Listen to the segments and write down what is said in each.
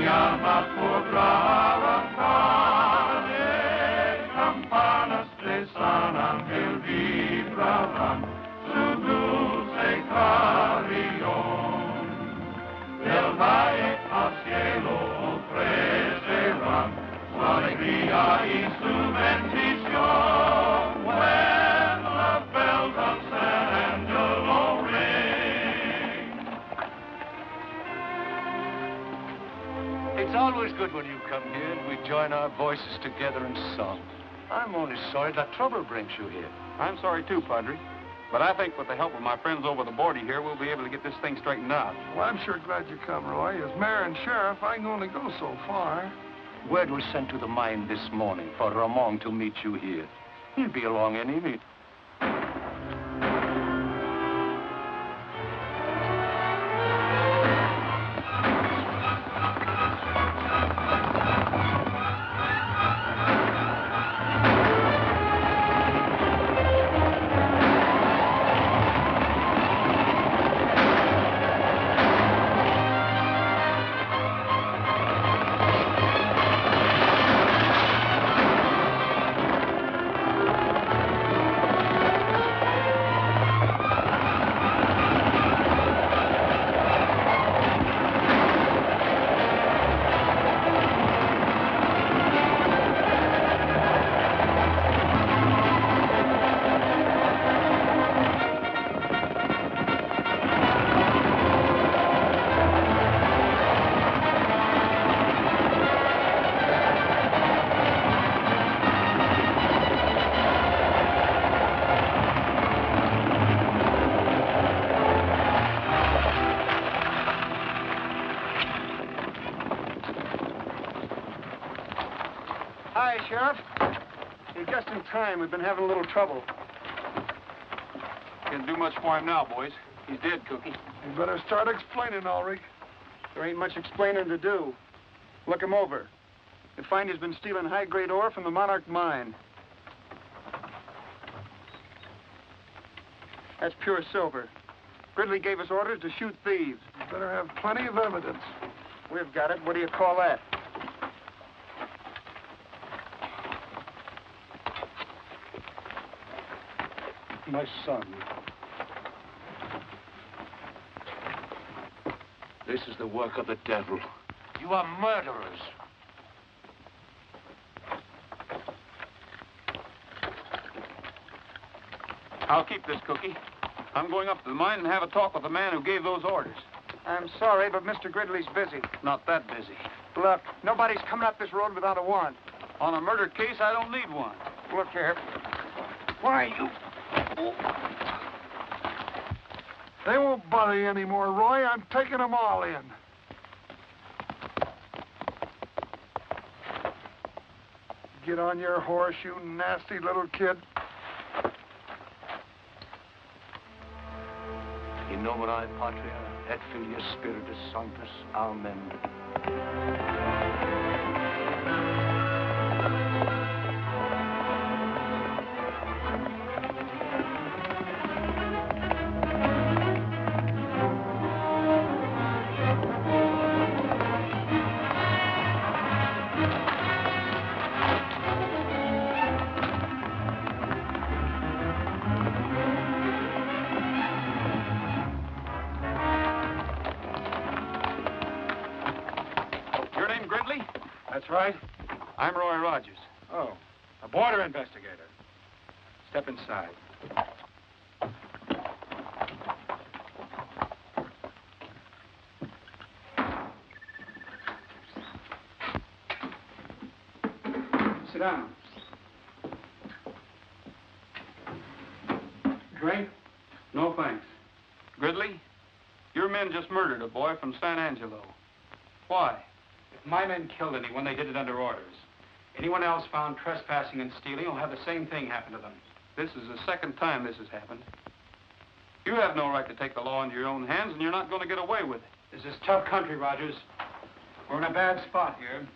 chiama por trabajar, campanas resonan, el vibrarán su dulce carillón. Del valle al cielo ofrecerán su alegría y su bendición. When the bells of San Angelo ring. It's always good when you come here and we join our voices together in song. I'm only sorry that trouble brings you here. I'm sorry too, Padre. But I think with the help of my friends over the border here, we'll be able to get this thing straightened out. Well, I'm sure glad you come, Roy. As mayor and sheriff, I can only go so far. Word was sent to the mine this morning for Ramon to meet you here. He'll be along any minute. Hi, Sheriff. You're just in time. We've been having a little trouble. Can't do much for him now, boys. He's dead, Cookie. You better start explaining, Ulrich. There ain't much explaining to do. Look him over. You find he's been stealing high-grade ore from the Monarch mine. That's pure silver. Gridley gave us orders to shoot thieves. You better have plenty of evidence. We've got it. What do you call that? My son. This is the work of the devil. You are murderers. I'll keep this, Cookie. I'm going up to the mine and have a talk with the man who gave those orders. I'm sorry, but Mr. Gridley's busy. Not that busy. Look, nobody's coming up this road without a warrant. On a murder case, I don't need one. Look here. Why, you... They won't bother you anymore, Roy. I'm taking them all in. Get on your horse, you nasty little kid. In nomine Patria et Filii Spiritus Sanctus. Amen. That's right. I'm Roy Rogers. Oh, a border investigator. Step inside. Sit down. Drink? No, thanks. Gridley, your men just murdered a boy from San Angelo. Why? If my men killed anyone, they did it under orders. Anyone else found trespassing and stealing will have the same thing happen to them. This is the second time this has happened. You have no right to take the law into your own hands, and you're not going to get away with it. This is tough country, Rogers. We're in a bad spot here.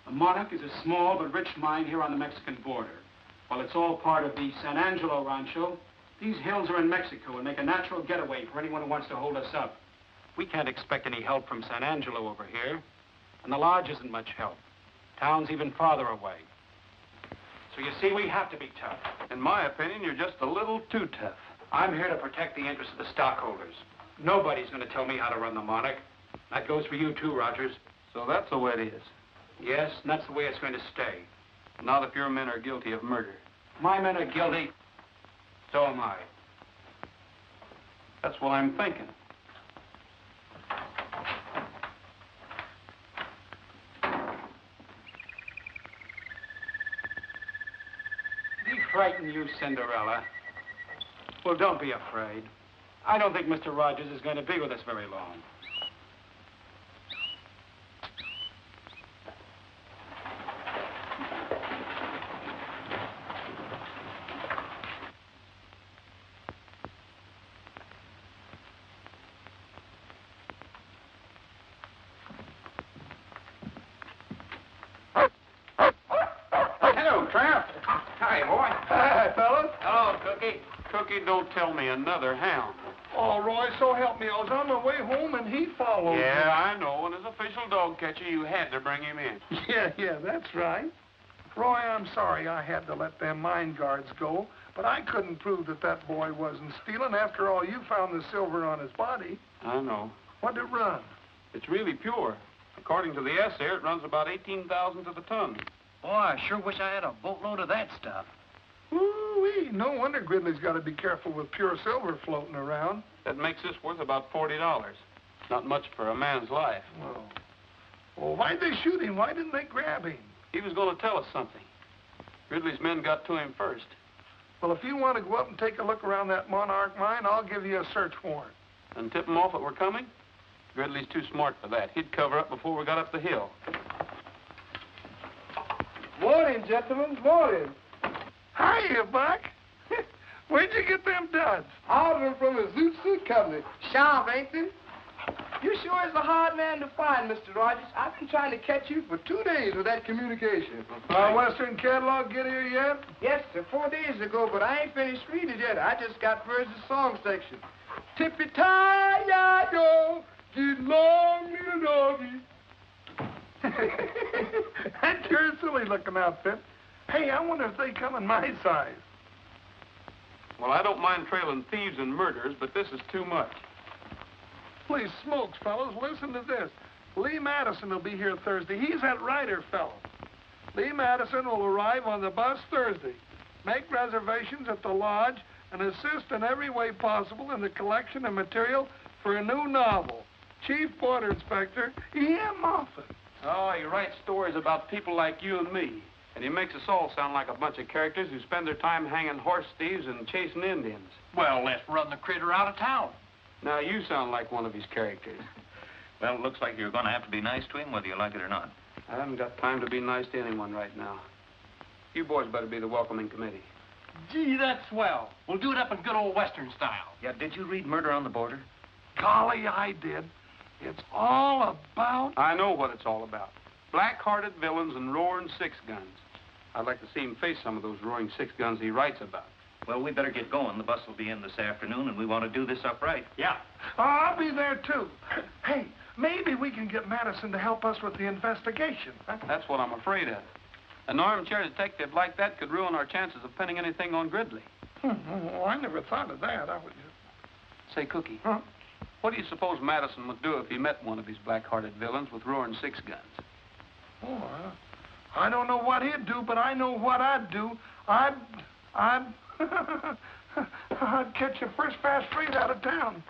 The Monarch is a small but rich mine here on the Mexican border. While it's all part of the San Angelo Rancho, these hills are in Mexico and make a natural getaway for anyone who wants to hold us up. We can't expect any help from San Angelo over here. And the lodge isn't much help. Town's even farther away. So you see, we have to be tough. In my opinion, you're just a little too tough. I'm here to protect the interests of the stockholders. Nobody's going to tell me how to run the Monarch. That goes for you, too, Rogers. So that's the way it is. Yes, and that's the way it's going to stay. Not if your men are guilty of murder. My men are guilty. So am I. That's what I'm thinking. Did he frighten you, Cinderella? Well, don't be afraid. I don't think Mr. Rogers is going to be with us very long. Hello, Tramp. Hi, boy. Hi, fellas. Hello, Cookie. Cookie, don't tell me another hound. Oh, Roy, so help me. I was on my way home and he followed Yeah, I know. And as official dog catcher, you had to bring him in. me. Yeah, that's right. Roy, I'm sorry I had to let them mine guards go, but I couldn't prove that that boy wasn't stealing. After all, you found the silver on his body. I know. What'd it run? It's really pure. According to the essay, it runs about 18,000 to the ton. Boy, I sure wish I had a boatload of that stuff. Ooh-wee, no wonder Gridley's got to be careful with pure silver floating around. That makes this worth about $40. Not much for a man's life. Well, why'd they shoot him? Why didn't they grab him? He was going to tell us something. Ridley's men got to him first. Well, if you want to go up and take a look around that Monarch mine, I'll give you a search warrant. And tip him off that we're coming? Ridley's too smart for that. He'd cover up before we got up the hill. Morning, gentlemen, morning. Hiya, Buck. Where'd you get them duds? Ordered them from a Zoot Suit Company. Sharp, ain't they? You sure is a hard man to find, Mr. Rogers. I've been trying to catch you for 2 days with that communication. Western catalog get here yet? Yes, sir, 4 days ago, but I ain't finished reading it yet. I just got first the song section. Tippy-tie-ya-yo, get long, little doggy. That's your silly-looking outfit. Hey, I wonder if they come in my size. Well, I don't mind trailing thieves and murderers, but this is too much. Please smokes, fellas, listen to this. Lee Madison will be here Thursday. He's that writer fellow. Lee Madison will arrive on the bus Thursday. Make reservations at the lodge and assist in every way possible in the collection of material for a new novel. Chief Border Inspector E.M. Moffat. Oh, he writes stories about people like you and me. And he makes us all sound like a bunch of characters who spend their time hanging horse thieves and chasing Indians. Well, let's run the critter out of town. Now you sound like one of his characters. Well, it looks like you're going to have to be nice to him, whether you like it or not. I haven't got time to be nice to anyone right now. You boys better be the welcoming committee. Gee, that's swell. We'll do it up in good old Western style. Yeah, did you read Murder on the Border? Golly, I did. It's all about... I know what it's all about. Black-hearted villains and roaring six-guns. I'd like to see him face some of those roaring six-guns he writes about. Well, we better get going. The bus will be in this afternoon, and we want to do this up right. Yeah. Oh, I'll be there, too. Hey, maybe we can get Madison to help us with the investigation. Huh? That's what I'm afraid of. An armchair detective like that could ruin our chances of pinning anything on Gridley. Oh, I never thought of that. I would just... Say, Cookie, Huh? what do you suppose Madison would do if he met one of his black-hearted villains with roaring six-guns? Oh, I don't know what he'd do, but I know what I'd do. I'd catch a first fast freight out of town.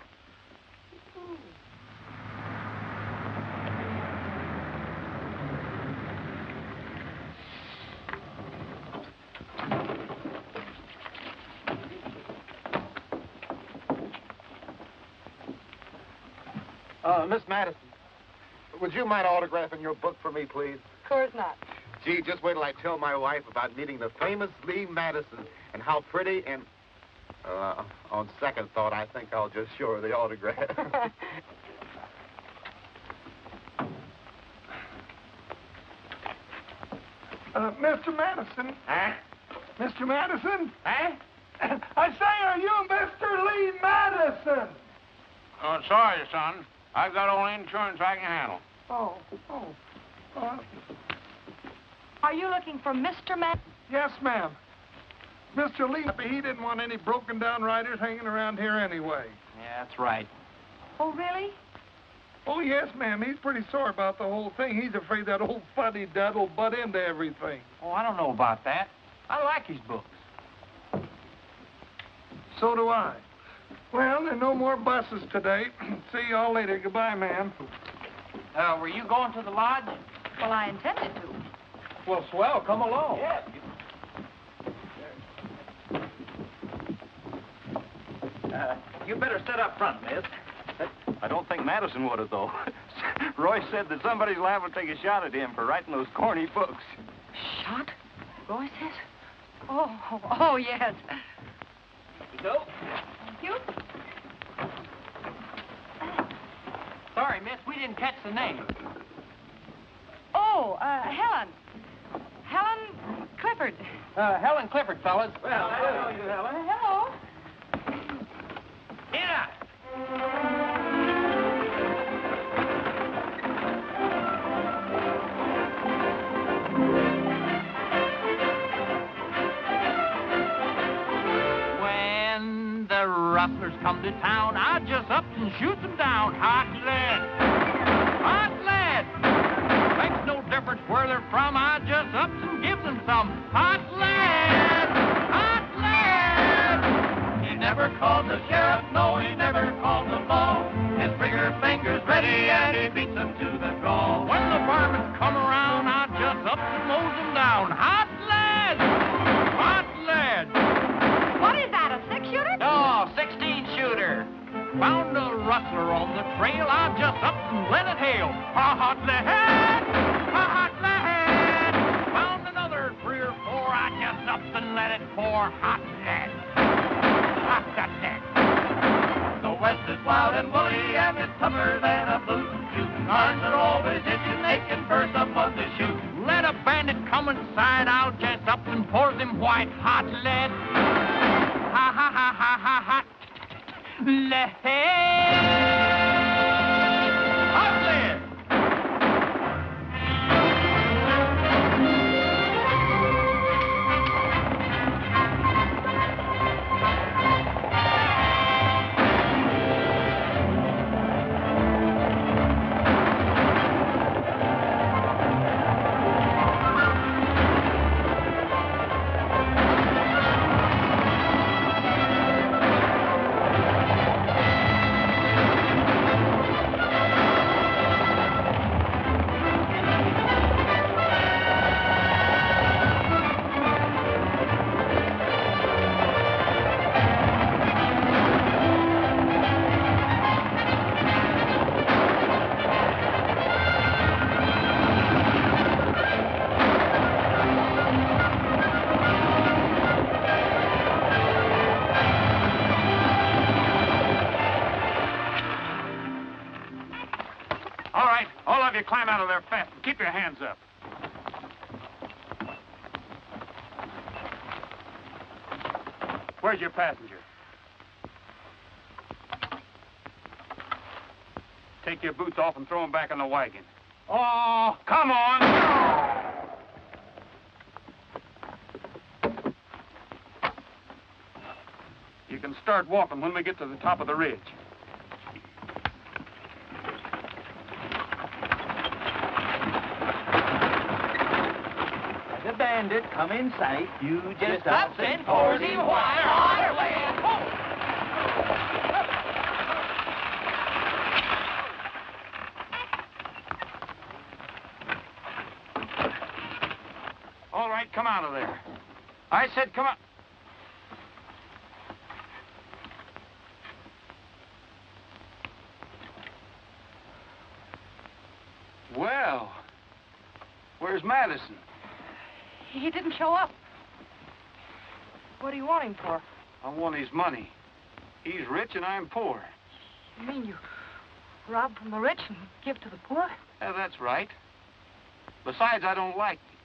Miss Madison, would you mind autographing your book for me, please? Of course not. Gee, just wait till I tell my wife about meeting the famous Lee Madison and how pretty and... on second thought, I think I'll just show her the autograph. Mr. Madison. Huh? Mr. Madison? Huh? I say, are you Mr. Lee Madison? Oh, sorry, son. I've got all the insurance I can handle. Oh. Are you looking for Mr. Man? Yes, ma'am. Mr. Lee, he didn't want any broken-down riders hanging around here anyway. Yeah, that's right. Oh, really? Oh, yes, ma'am. He's pretty sore about the whole thing. He's afraid that old fuddy-dud will butt into everything. Oh, I don't know about that. I like his books. So do I. Well, there are no more buses today. See y'all later. Goodbye, ma'am. Were you going to the lodge? Well, I intended to. Well, swell. Come along. Yeah. You better sit up front, miss. I don't think Madison would have, though. Roy said that somebody's liable to take a shot at him for writing those corny books. Shot? Roy says? Oh, yes. So? Thank you. Sorry, miss. We didn't catch the name. Oh, Helen. Helen Clifford. Helen Clifford, fellas. Well, hello, you Helen. Hello. Here. When the rustlers come to town, I just up and shoot them down. Hot lead. Hot lead. Makes no difference where they're from. I just up and give them some hot lead. Hot lead. He never called the sheriff, no, he never called the law. His trigger finger's ready and he beats them to the draw. When the varmints come around, I just up and mows them down. Hot lead. Hot lead. What is that, a six-shooter? Oh, 16-shooter. Found a rustler on the trail. I just up and let it hail. Hot lead. Hot lead. Found another 3 or 4. I just up and let it pour. Hot lead. Hot lead. The West is wild and woolly and it's tougher than a blue suit. Arms are always itching, aching for someone to shoot. Let a bandit come inside. I'll just up and pour them white hot lead. Ha ha ha ha ha hot lead. Hot lead. You climb out of there fast and keep your hands up. Where's your passenger? Take your boots off and throw them back in the wagon. Oh, come on! You can start walking when we get to the top of the ridge. Bandit, come in sight. You just up and pour the water. All right, come out of there. I said come out. Well, where's Madison? He didn't show up. What do you want him for? I want his money. He's rich and I'm poor. You mean you rob from the rich and give to the poor? Yeah, that's right. Besides, I don't like him.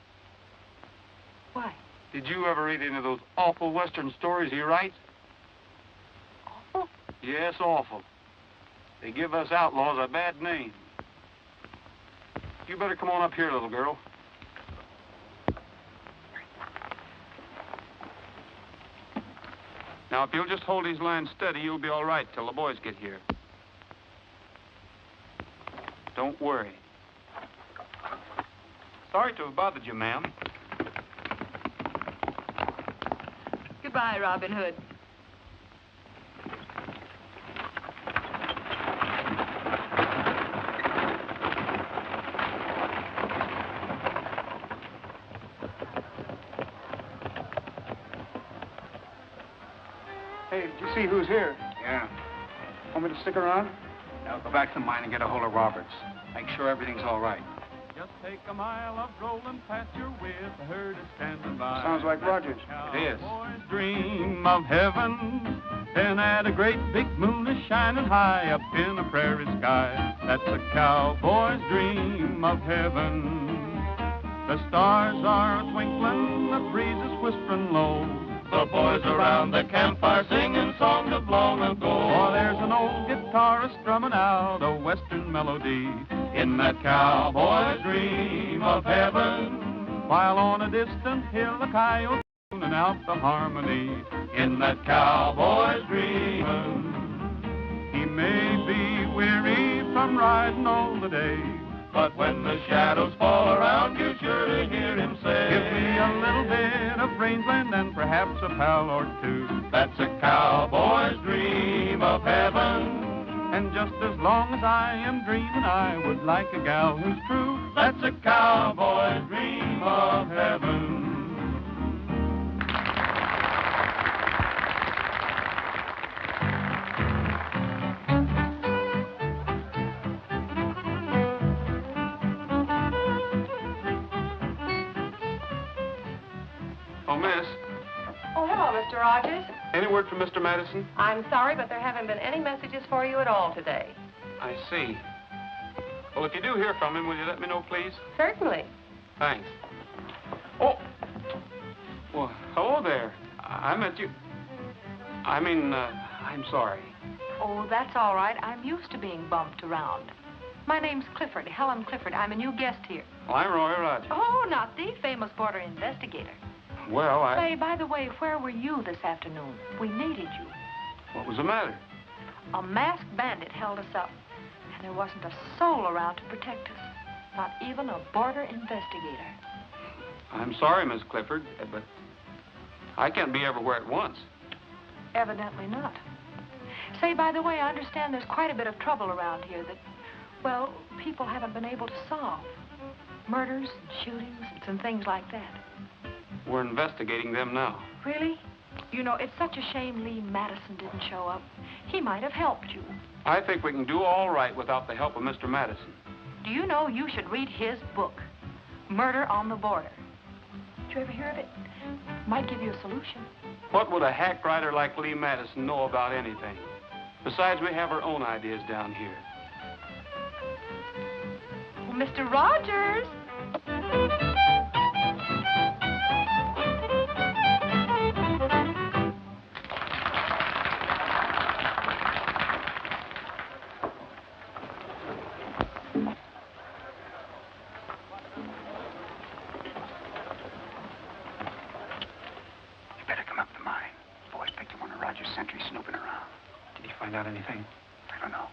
Why? Did you ever read any of those awful Western stories he writes? Awful? Yes, awful. They give us outlaws a bad name. you better come on up here, little girl. Now, if you'll just hold these lines steady, you'll be all right till the boys get here. Don't worry. Sorry to have bothered you, ma'am. Goodbye, Robin Hood. Hey, did you see who's here? Yeah. Want me to stick around? Now go back to mine and get a hold of Roberts. Make sure everything's all right. Just take a mile of rolling pasture with a herd is standing by. Sounds like Rogers. It is. Cowboys dream of heaven, then at a great big moon is shining high up in a prairie sky. That's a cowboy's dream of heaven. The stars are twinkling, the breeze is whispering low. The boys around the campfire singing songs of long ago. Oh, there's an old guitarist strumming out a western melody In that cowboy's dream of heaven. while on a distant hill a coyote tuning out the harmony. In that cowboy's dream. He may be weary from riding all the day, But when the shadows fall around, you sure to hear him say, give me a little bit of rangeland and perhaps a pal or two. That's a cowboy's dream of heaven. And just as long as I am dreaming, I would like a gal who's true. That's a cowboy's dream of heaven. Oh, miss, Oh, hello, Mr. Rogers. any word from Mr. Madison? I'm sorry, but there haven't been any messages for you at all today. I see. Well, if you do hear from him, will you let me know, please? Certainly. Thanks. Oh! Well, hello there. I meant you. I'm sorry. Oh, that's all right. I'm used to being bumped around. My name's Clifford, Helen Clifford. I'm a new guest here. Well, I'm Roy Rogers. Oh, not the famous border investigator. Well, Say, by the way, where were you this afternoon? We needed you. What was the matter? A masked bandit held us up, and there wasn't a soul around to protect us. Not even a border investigator. I'm sorry, Miss Clifford, but I can't be everywhere at once. Evidently not. Say, by the way, I understand there's quite a bit of trouble around here that, well, people haven't been able to solve. Murders and shootings and things like that. We're investigating them now. Really? You know, it's such a shame Lee Madison didn't show up. He might have helped you. I think we can do all right without the help of Mr. Madison. Do you know you should read his book, Murder on the Border? Did you ever hear of it? Might give you a solution. What would a hack writer like Lee Madison know about anything? Besides, we have our own ideas down here. Well, Mr. Rogers! Sentry snooping around. Did he find out anything? I don't know.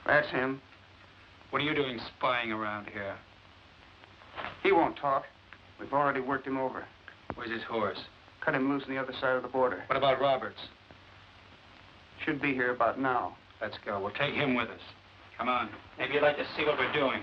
That's him. What are you doing spying around here? He won't talk. We've already worked him over. Where's his horse? Cut him loose on the other side of the border. What about Roberts? Should be here about now. Let's go. We'll take him with us. Come on. Maybe you'd like to see what we're doing.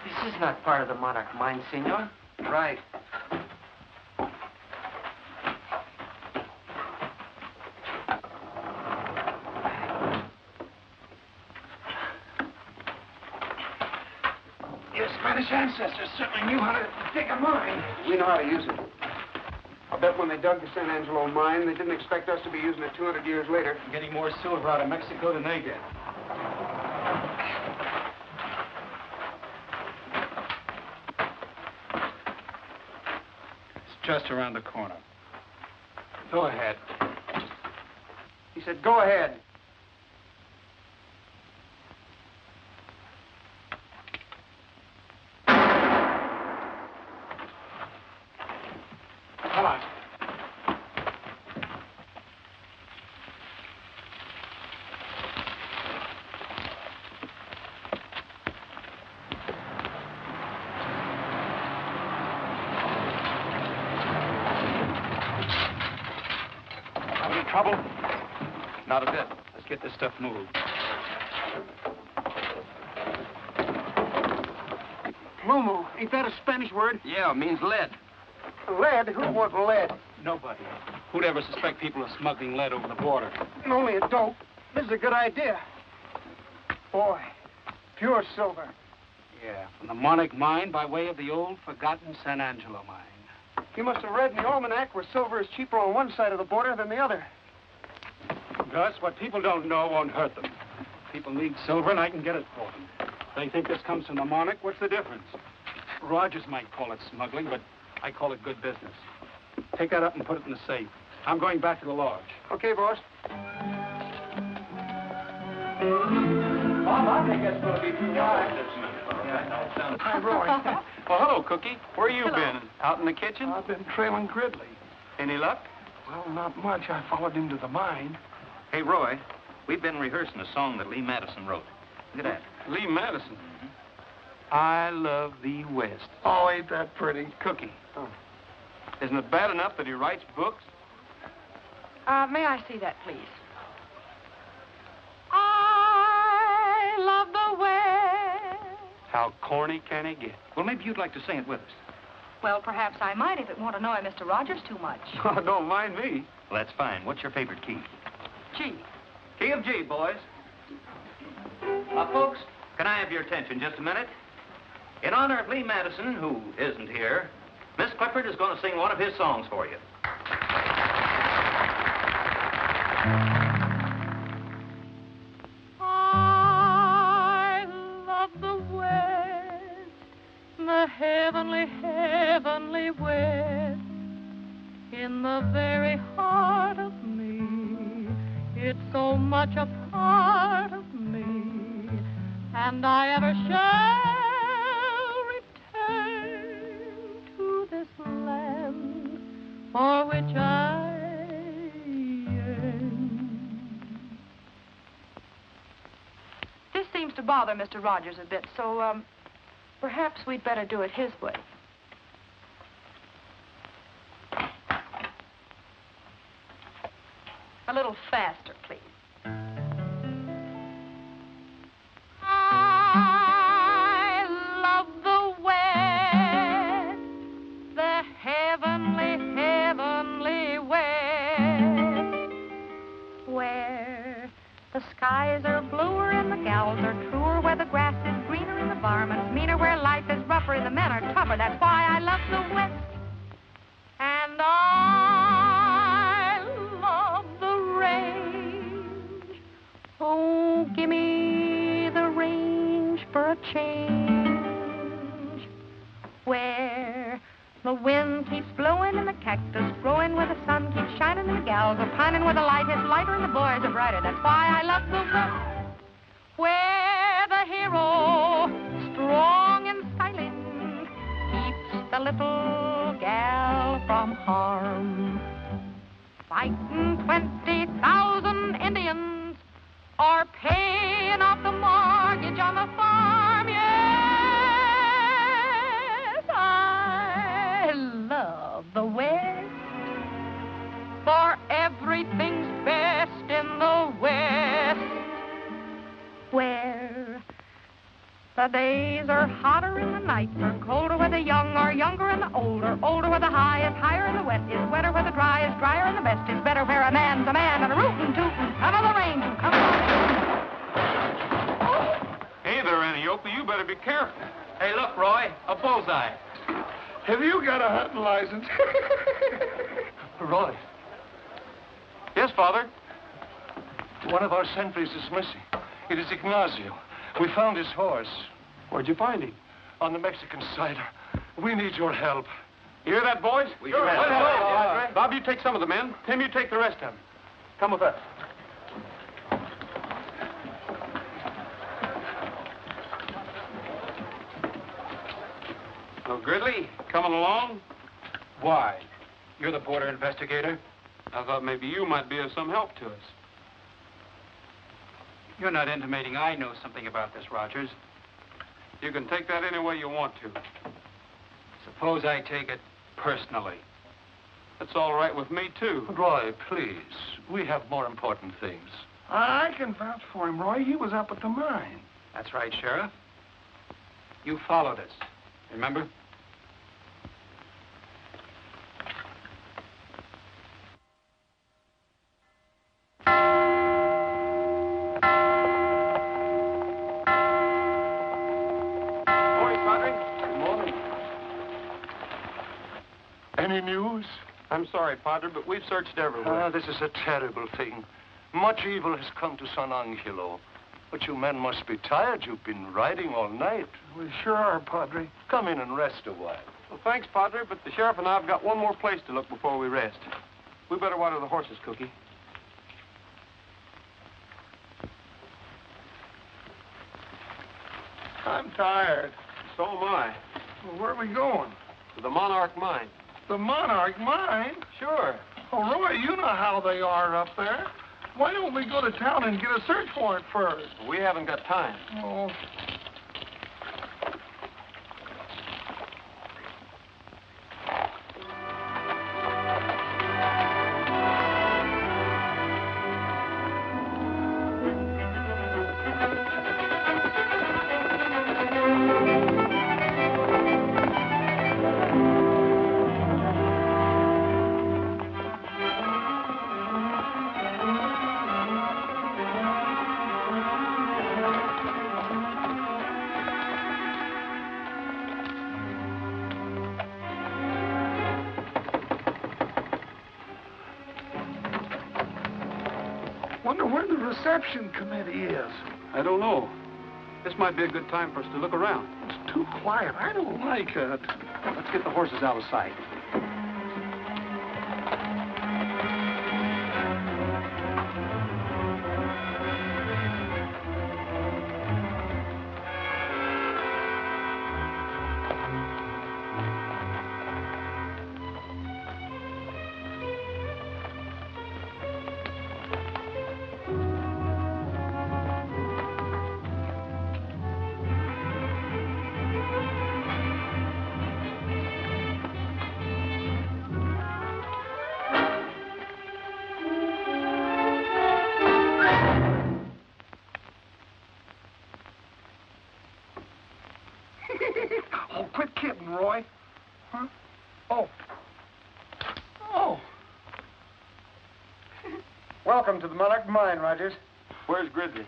This is not part of the monarch mine, senor. Right. Your Spanish ancestors certainly knew how to dig a mine. We know how to use it. I'll bet when they dug the San Angelo mine, they didn't expect us to be using it 200 years later. We're getting more silver out of Mexico than they get. It's just around the corner. Go ahead. He said, go ahead. Come on. Have any trouble? Not a bit. Let's get this stuff moved. Plomo, ain't that a Spanish word? Yeah, it means lead. Lead? Who wants lead? Nobody. Who'd ever suspect people of smuggling lead over the border? Only a dope. This is a good idea. Boy, pure silver. Yeah, from the Monarch mine by way of the old forgotten San Angelo mine. You must have read in the almanac where silver is cheaper on one side of the border than the other. Gus, what people don't know won't hurt them. People need silver, and I can get it for them. They think this comes from the Monarch. What's the difference? Rogers might call it smuggling, but I call it good business. Take that up and put it in the safe. I'm going back to the lodge. Okay, boss. Bob, I think that's going to be too high. Hi, Roy. Well, hello, Cookie. Where you Hello. been? Out in the kitchen? I've been trailing Gridley. Any luck? Well, not much. I followed him to the mine. Hey, Roy, we've been rehearsing a song that Lee Madison wrote. Look at that. Lee Madison. I love the West. Oh, ain't that pretty? Cookie. Oh. Isn't it bad enough that he writes books? May I see that, please? I love the West. How corny can he get? Well, maybe you'd like to sing it with us. Well, perhaps I might if it won't annoy Mr. Rogers too much. Oh, don't mind me. Well, that's fine. What's your favorite key? Gee. Key of G, boys. Folks, can I have your attention just a minute? In honor of Lee Madison, who isn't here, Miss Clifford is going to sing one of his songs for you. I love the West, the heavenly, heavenly West, in the very heart of me. It's so much a part of me, and I ever shall return to this land for which I yearn. This seems to bother Mr. Rogers a bit, so, perhaps we'd better do it his way. A little faster, please. I love the West, the heavenly, heavenly West, where the skies are bluer and the gals are truer, where the grass is greener and the varmints meaner, where life is rougher and the men are tougher. That's why I love the West. And I love the range. Oh, give me the range for a change, where The wind keeps blowing and the cactus growing where the sun keeps shining and the gals are pining where the light is lighter and the boys are brighter. That's why I love the West, where the hero, strong and silent, keeps the little gal from harm. Fighting 20,000 Indians or paying off the mortgage on the farm. Yes, I love the West, for everything's best in the West, where the days are hotter and the nights are colder, where the young are younger and the older, older, where the high is higher and the wet is wetter, where the dry is drier and the best is better, where a man's a man and a rootin' tootin', come on the range and come on. Hey there, Antiope, you better be careful. Hey, look, Roy, a bullseye. Have you got a hunting license? Roy. Yes, Father? One of our sentries is missing. It is Ignacio. We found his horse. Where'd you find him? On the Mexican side. We need your help. You hear that, boys? Sure. Bob, you take some of the men. Tim, you take the rest of them. Come with us. So, Gridley, coming along? Why? You're the border investigator? I thought maybe you might be of some help to us. You're not intimating I know something about this, Rogers. You can take that any way you want to. Suppose I take it personally. That's all right with me, too. Roy, please. We have more important things. I can vouch for him, Roy. He was up at the mine. That's right, Sheriff. You followed us, remember? Any news? I'm sorry, Padre, but we've searched everywhere. This is a terrible thing. Much evil has come to San Angelo. But you men must be tired. You've been riding all night. We sure are, Padre. Come in and rest a while. Well, thanks, Padre, but the sheriff and I have got one more place to look before we rest. We better water the horses, Cookie. I'm tired. So am I. Well, where are we going? To the Monarch Mine. The Monarch Mine? Sure. Oh, Roy, you know how they are up there. Why don't we go to town and get a search warrant first? We haven't got time. Oh. Wonder where the reception committee is. I don't know. This might be a good time for us to look around. It's too quiet. I don't like it. Let's get the horses out of sight. Oh, quit kidding, Roy. Huh? Oh. Oh. Welcome to the Monarch Mine, Rogers. Where's Gridley?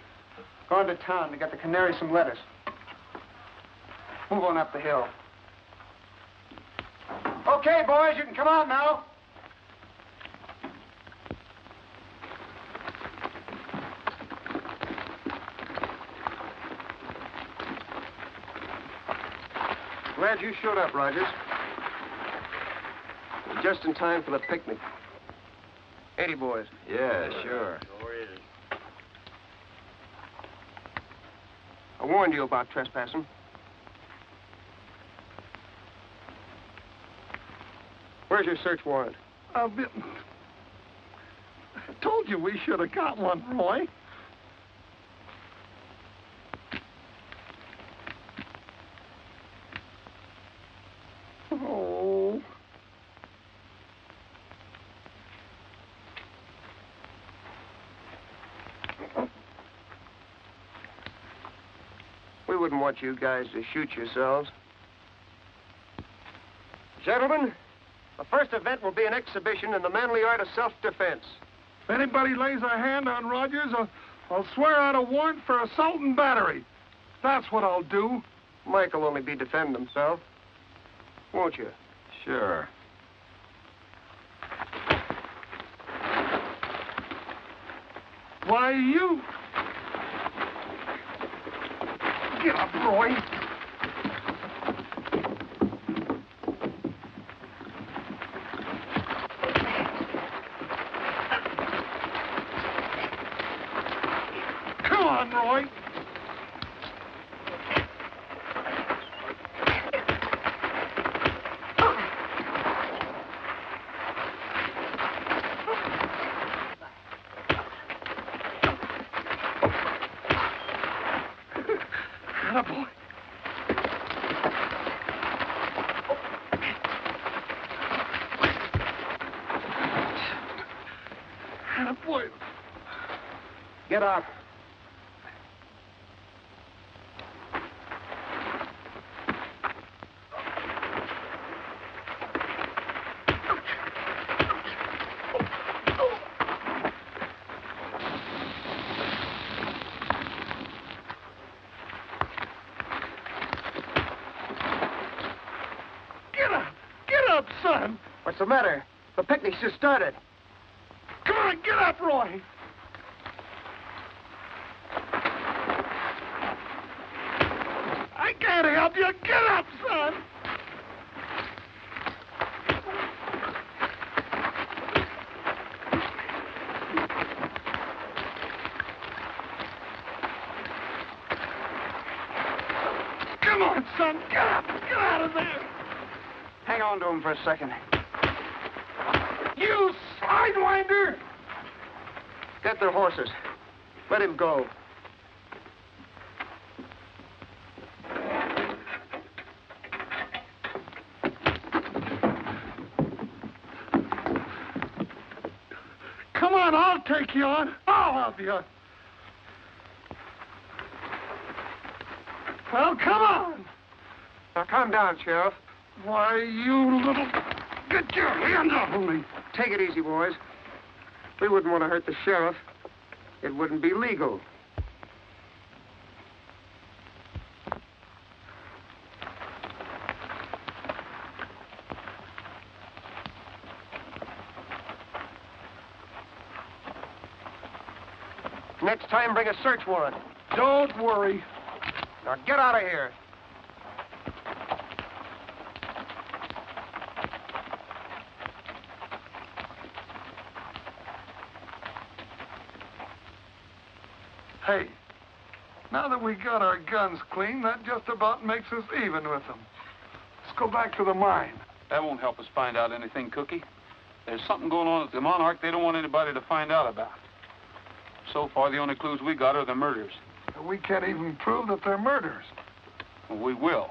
Going to town to get the canary some lettuce. Move on up the hill. Okay, boys, you can come on now. Glad you showed up, Rogers. Just in time for the picnic. Ain't he, boys? Yeah, sure. I warned you about trespassing. Where's your search warrant? I told you we should have got one, Roy. Oh. We wouldn't want you guys to shoot yourselves. Gentlemen, the first event will be an exhibition in the manly art of self-defense. If anybody lays a hand on Rogers, I'll swear out a warrant for assault and battery. That's what I'll do. Mike will only be defending himself. Won't you? Sure. Why, you... Get up, Roy. Come on, Roy. Attaboy. Attaboy. Get up. Son. What's the matter? The picnic's just started. Come on, get up, Roy. I can't help you. Get up, son. Come on, son. Get up. Get out of there. Hang on to him for a second. You sidewinder! Get their horses. Let him go. Come on, I'll take you on. I'll help you. Well, come on. Now, calm down, Sheriff. Why, you little... Get your hand off of me. Take it easy, boys. We wouldn't want to hurt the sheriff. It wouldn't be legal. Next time, bring a search warrant. Don't worry. Now, get out of here. Hey, now that we got our guns clean, that just about makes us even with them. Let's go back to the mine. That won't help us find out anything, Cookie. There's something going on at the Monarch they don't want anybody to find out about. So far, the only clues we got are the murders. We can't even prove that they're murders. Well, we will.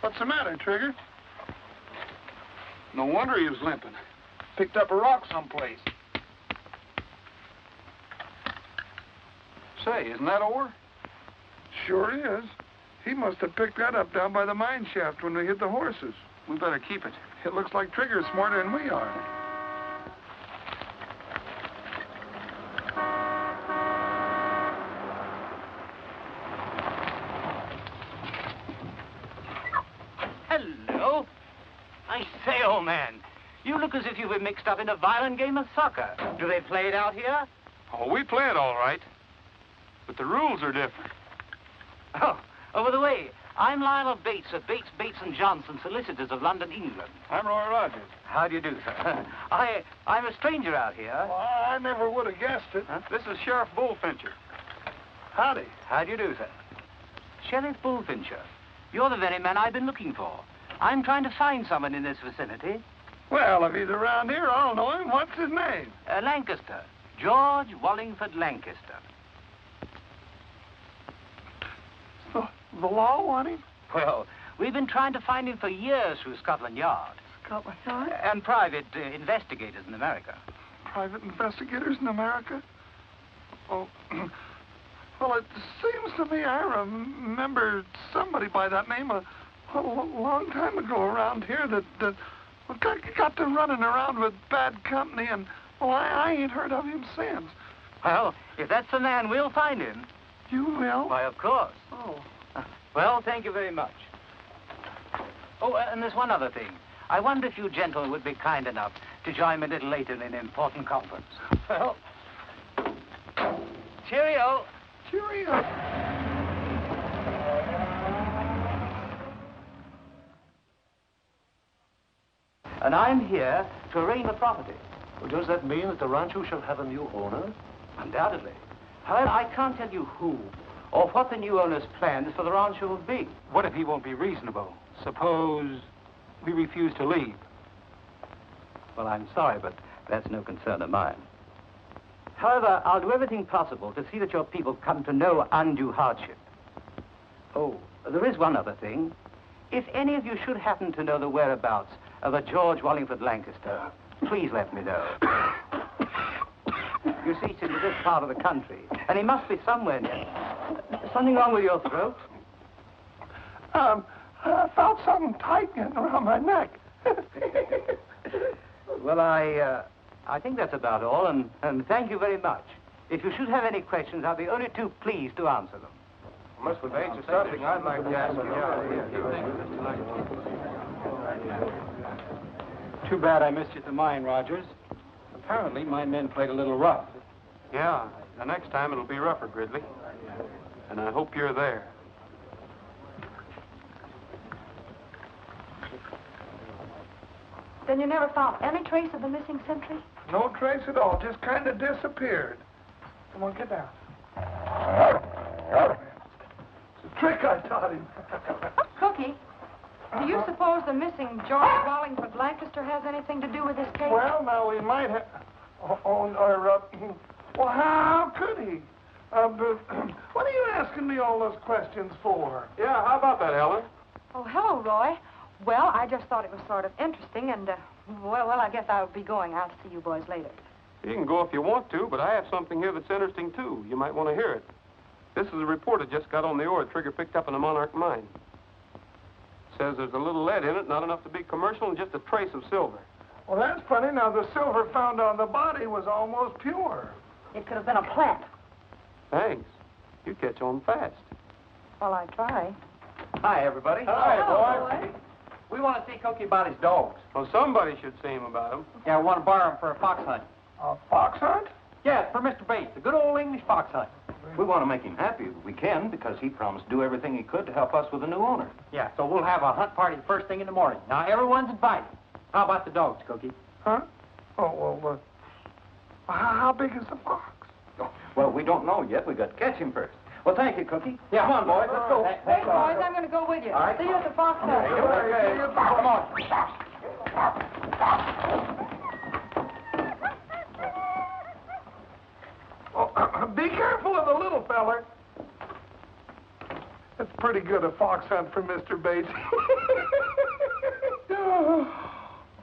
What's the matter, Trigger? No wonder he was limping. Picked up a rock someplace. Say, isn't that ore? Sure is. He must have picked that up down by the mine shaft when we hit the horses. We better keep it. It looks like Trigger's smarter than we are. Hello. I say, old man, You look as if you've been mixed up in a violent game of soccer. Do they play it out here? Oh, we play it all right. But the rules are different. Oh, by the way, I'm Lionel Bates of Bates, Bates & Johnson, solicitors of London, England. I'm Roy Rogers. How do you do, sir? I'm a stranger out here. Well, I never would have guessed it. Huh? This is Sheriff Bullfincher. Howdy. How do you do, sir? Sheriff Bullfincher. You're the very man I've been looking for. I'm trying to find someone in this vicinity. Well, if he's around here, I'll know him. What's his name? Lancaster. George Wallingford Lancaster. The law want him? Well, we've been trying to find him for years through Scotland Yard. Scotland Yard? And private investigators in America. Private investigators in America? Oh, well, it seems to me I remember somebody by that name a long time ago around here that got to running around with bad company, and, well, I ain't heard of him since. Well, if that's the man, we'll find him. You will? Why, of course. Oh. Well, thank you very much. Oh, and there's one other thing. I wonder if you gentlemen would be kind enough to join me a little later in an important conference. Well, cheerio. Cheerio. And I'm here to arraign the property. Well, does that mean that the rancho shall have a new owner? Undoubtedly. However, I can't tell you who or what the new owner's plans for the rancho will be. What if he won't be reasonable? Suppose we refuse to leave. Well, I'm sorry, but that's no concern of mine. However, I'll do everything possible to see that your people come to no undue hardship. Oh, there is one other thing. If any of you should happen to know the whereabouts of a George Wallingford Lancaster, please let me know. You see, he's in this part of the country, and he must be somewhere near. Something wrong with your throat? I felt something tight getting around my neck. Well, I think that's about all, and thank you very much. If you should have any questions, I'll be only too pleased to answer them. Mr. Bates, there's something I'd like to ask you. Too bad I missed you at the mine, Rogers. Apparently, my men played a little rough. Yeah, the next time it'll be rougher, Gridley. And I hope you're there. Then you never found any trace of the missing sentry? No trace at all. Just kind of disappeared. Come on, get down. It's a trick I taught him. Cookie, do you suppose the missing George Wallingford Lancaster has anything to do with this case? Well, now, we might have... well, how could he? What are you asking me all those questions for? Yeah, how about that, Helen? Oh, hello, Roy. Well, I just thought it was sort of interesting, and, well, I guess I'll be going. I'll see you boys later. You can go if you want to, but I have something here that's interesting, too. You might want to hear it. This is a report that just got on the ore Trigger picked up in the Monarch mine. Says there's a little lead in it, not enough to be commercial, and just a trace of silver. Well, that's funny. Now, the silver found on the body was almost pure. It could have been a plant. Thanks. You catch on fast. Well, I try. Hi, everybody. Hi, boy. We want to see Cookie about his dogs. Well, somebody should see him about him. Yeah, we want to borrow him for a fox hunt. A fox hunt? Yeah, for Mr. Bates, a good old English fox hunt. We want to make him happy if we can, because he promised to do everything he could to help us with the new owner. Yeah, so we'll have a hunt party first thing in the morning. Now, everyone's invited. How about the dogs, Cookie? Huh? Oh, well, how big is the fox? Well, we don't know yet. We got to catch him first. Well, thank you, Cookie. Yeah. Come on, boys. Let's go. Hey, boys, I'm going to go with you. All right. See you at the fox hunt. Okay. Come on. Oh, be careful of the little feller. That's pretty good, a fox hunt for Mr. Bates.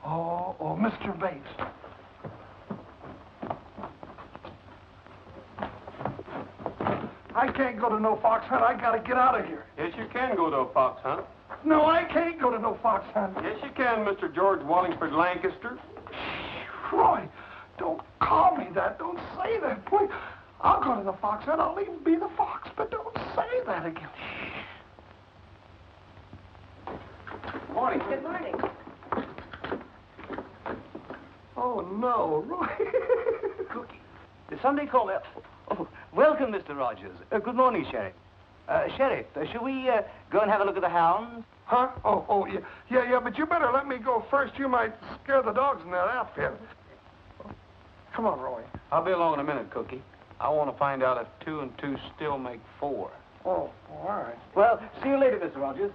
oh, Mr. Bates. I can't go to no fox hunt. I gotta get out of here. Yes, you can go to a fox hunt. No, I can't go to no fox hunt. Yes, you can, Mr. George Wallingford Lancaster. Roy, don't call me that. Don't say that, please. I'll go to the fox hunt. I'll even be the fox, but don't say that again. Morning. Good morning. no, Roy. Cookie. Did somebody call me? Oh, welcome, Mr. Rogers. Good morning, Sheriff. Sheriff, shall we go and have a look at the hounds? Huh? Oh, yeah. Yeah, but you better let me go first. You might scare the dogs in that outfit. Come on, Roy. I'll be along in a minute, Cookie. I want to find out if 2 and 2 still make 4. Oh, all right. Well, see you later, Mr. Rogers.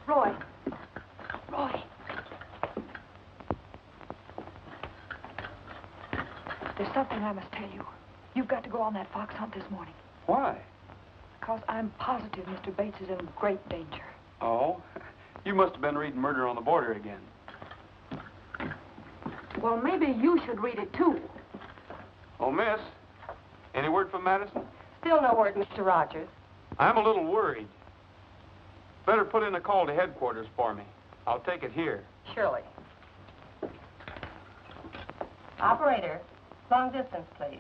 Roy. There's something I must tell you. You've got to go on that fox hunt this morning. Why? Because I'm positive Mr. Bates is in great danger. Oh? You must have been reading Murder on the Border again. Well, maybe you should read it, too. Oh, miss, any word from Madison? Still no word, Mr. Rogers. I'm a little worried. Better put in a call to headquarters for me. I'll take it here. Surely. Operator, long distance, please.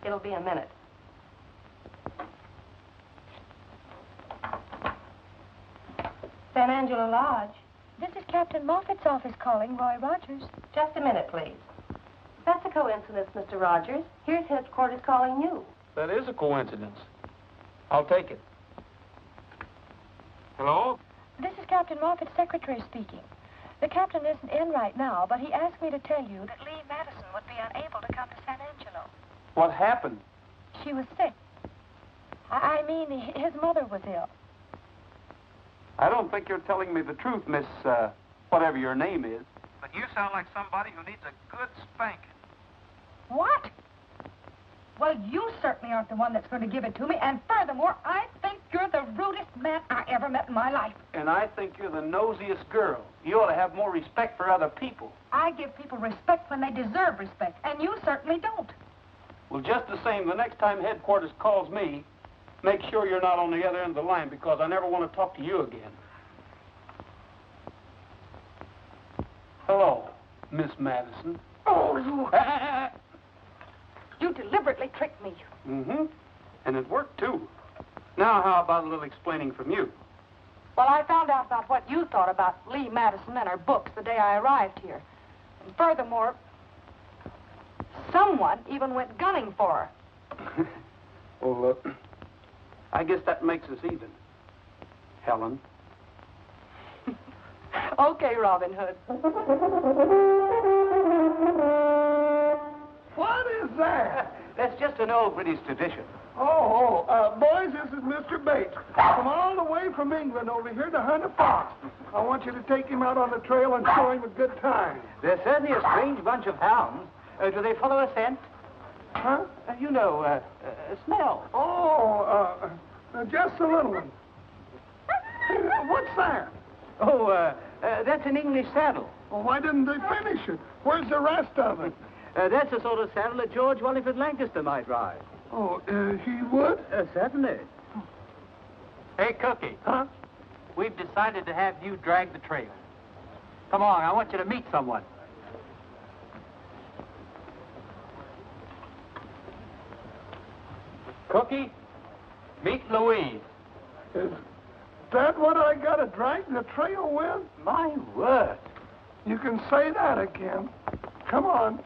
It'll be a minute. San Angelo Lodge. This is Captain Moffat's office calling, Roy Rogers. Just a minute, please. That's a coincidence, Mr. Rogers. Here's headquarters calling you. That is a coincidence. I'll take it. Hello? This is Captain Moffat's secretary speaking. The captain isn't in right now, but he asked me to tell you that Lee Madison would be unable to come to San Angelo. What happened? She was sick. I mean, his mother was ill. I don't think you're telling me the truth, Miss, whatever your name is. But you sound like somebody who needs a good spanking. What? Well, you certainly aren't the one that's going to give it to me, and furthermore, I think you're the rudest man I ever met in my life. And I think you're the nosiest girl. You ought to have more respect for other people. I give people respect when they deserve respect, and you certainly don't. Well, just the same, the next time headquarters calls me, make sure you're not on the other end of the line, because I never want to talk to you again. Hello, Miss Madison. Oh, you... You deliberately tricked me. Mm-hmm. And it worked, too. Now, how about a little explaining from you? Well, I found out about what you thought about Lee Madison and her books the day I arrived here. And furthermore, someone even went gunning for her. Well, I guess that makes us even. Helen. Okay, Robin Hood. What is that? That's just an old British tradition. Boys, this is Mr. Bates. Come all the way from England over here to hunt a fox. I want you to take him out on the trail and show him a good time. They're certainly a strange bunch of hounds. Do they follow a scent? Huh? Smell. Just a little one. What's that? That's an English saddle. Well, why didn't they finish it? Where's the rest of it? That's the sort of saddle that George Wallingford Lancaster might ride. He would? Certainly. Hey, Cookie. Huh? We've decided to have you drag the trail. Come on, I want you to meet someone. Cookie, meet Louise. Is that what I got to drag the trail with? My word. You can say that again. Come on.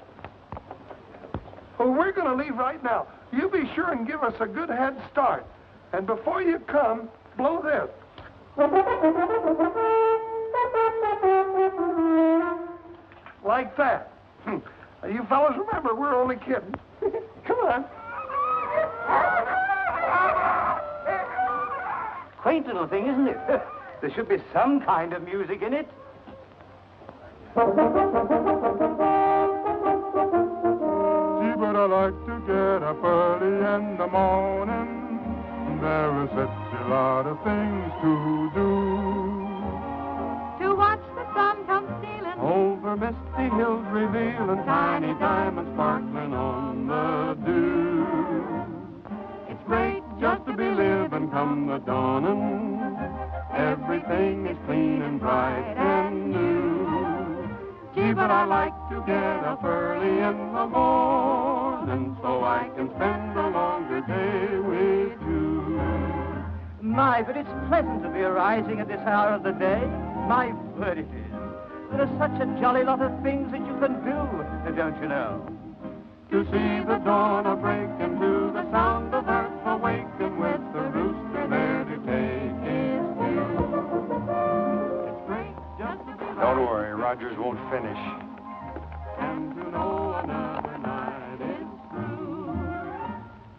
Well, we're going to leave right now. You be sure and give us a good head start. And before you come, blow this. Like that. You fellas remember, we're only kidding. Come on. Quaint little thing, isn't it? There should be some kind of music in it. But I like to get up early in the morning. There is such a lot of things to do. To watch the sun come stealing Over misty hills revealing tiny diamonds sparkling on the dew. It's great just to be living come the dawning. Everything is clean and bright and new. Gee, but I like to get up early in the morning so I can spend a longer day with you. My, but it's pleasant to be arising at this hour of the day. My word, it is. There are such a jolly lot of things that you can do, don't you know? To see the dawn a-break and to the sound of earth awaken with the rooster there to take his cue. It's great just to be... Don't worry, Rogers won't finish. And to know another night is through.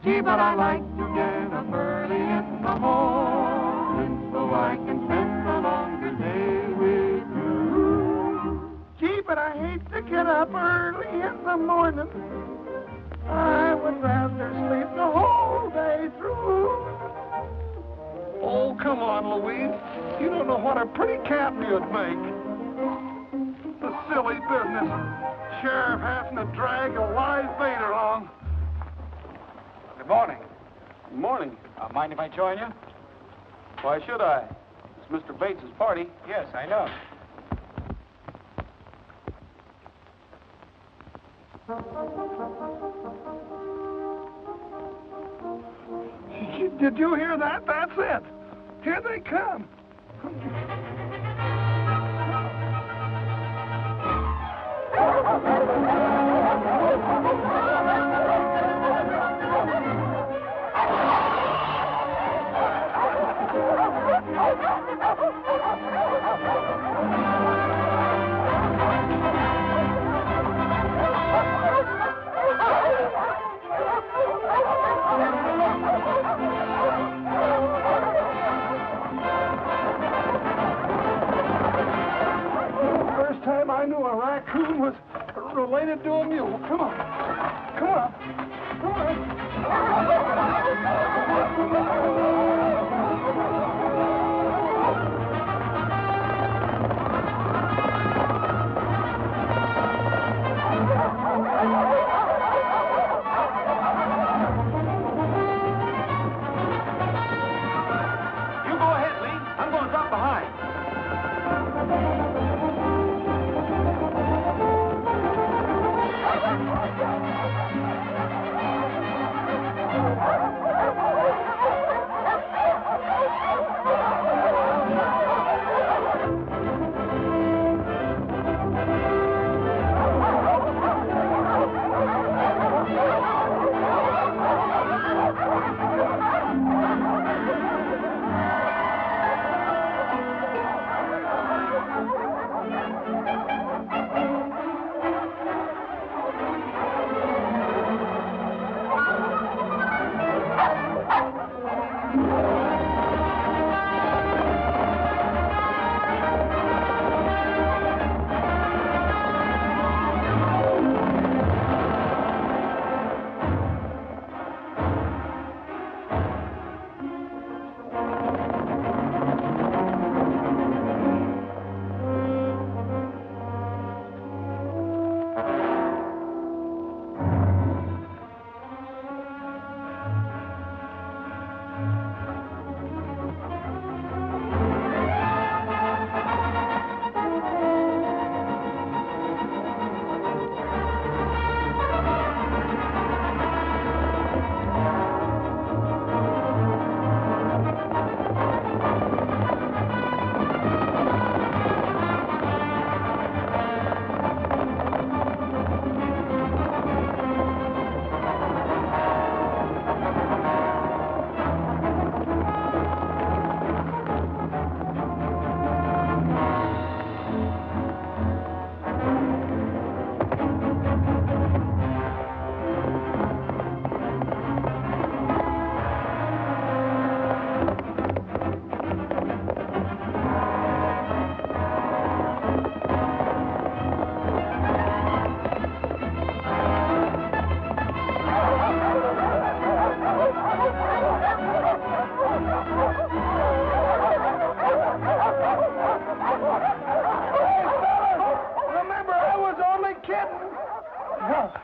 Gee, but I like to get up early in the morning so I can spend a longer day with you. Gee, but I hate to get up early in the morning. I would rather sleep the whole day through. Oh, come on, Louise. You don't know what a pretty cat you'd make. The silly business. Sheriff having to drag a live bait along. Good morning. Good morning. Mind if I join you? Why should I? It's Mr. Bates's party. Yes, I know. Did you hear that? That's it. Here they come. First time I knew a raccoon was related to a mule. Come on. Come on. Come on. You go ahead, Lee. I'm going to drop behind.